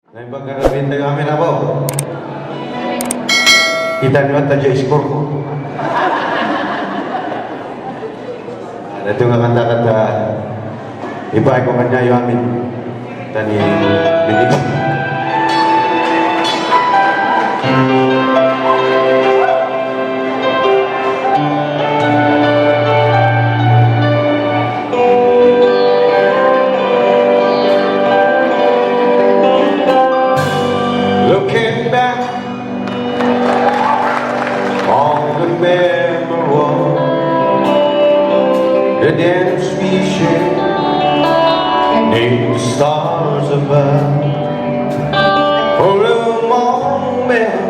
Nagpagkarapin na kami na po. Kita nyo at tayo score ko. Ito nga kanta-kanta. Iba ko kanya yung amin. Tani binig. Looking back on the memory wall, the dance we shared, named the stars above. For a moment,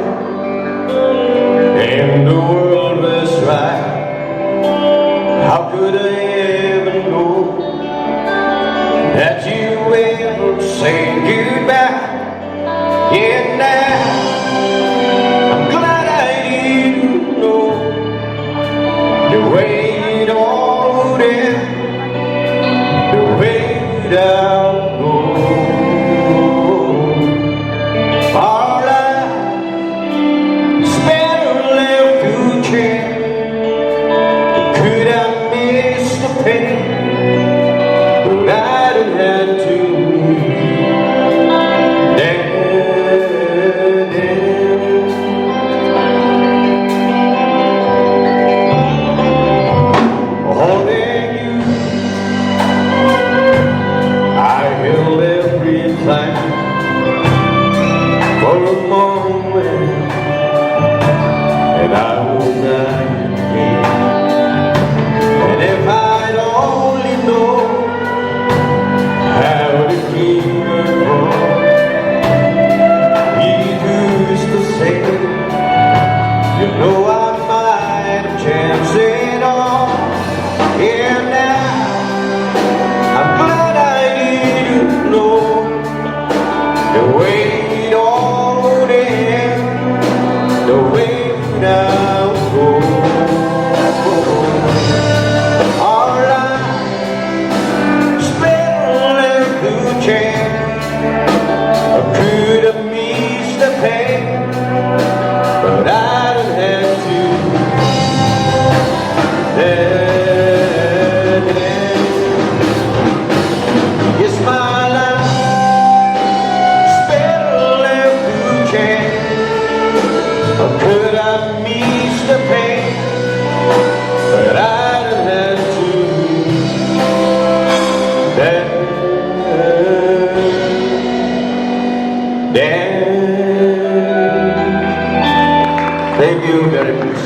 and the world was right. How could I ever know that you will say goodbye? Yeah, now I'm glad I didn't know the way it all would end, the way that I'll go. Our lives better left to change. Could I miss the pain? But I don't have to. For a moment, and I will not again. And if I'd only known how to keep her from, he used to say, you know I might have chanced it all. Yeah, now I'm glad I didn't know the way it all would end, the way now go. Our lives better left to change. I could have missed the pain, but I don't have to. It's my life. Could I miss the pain? But I don't have to. Thank you very much.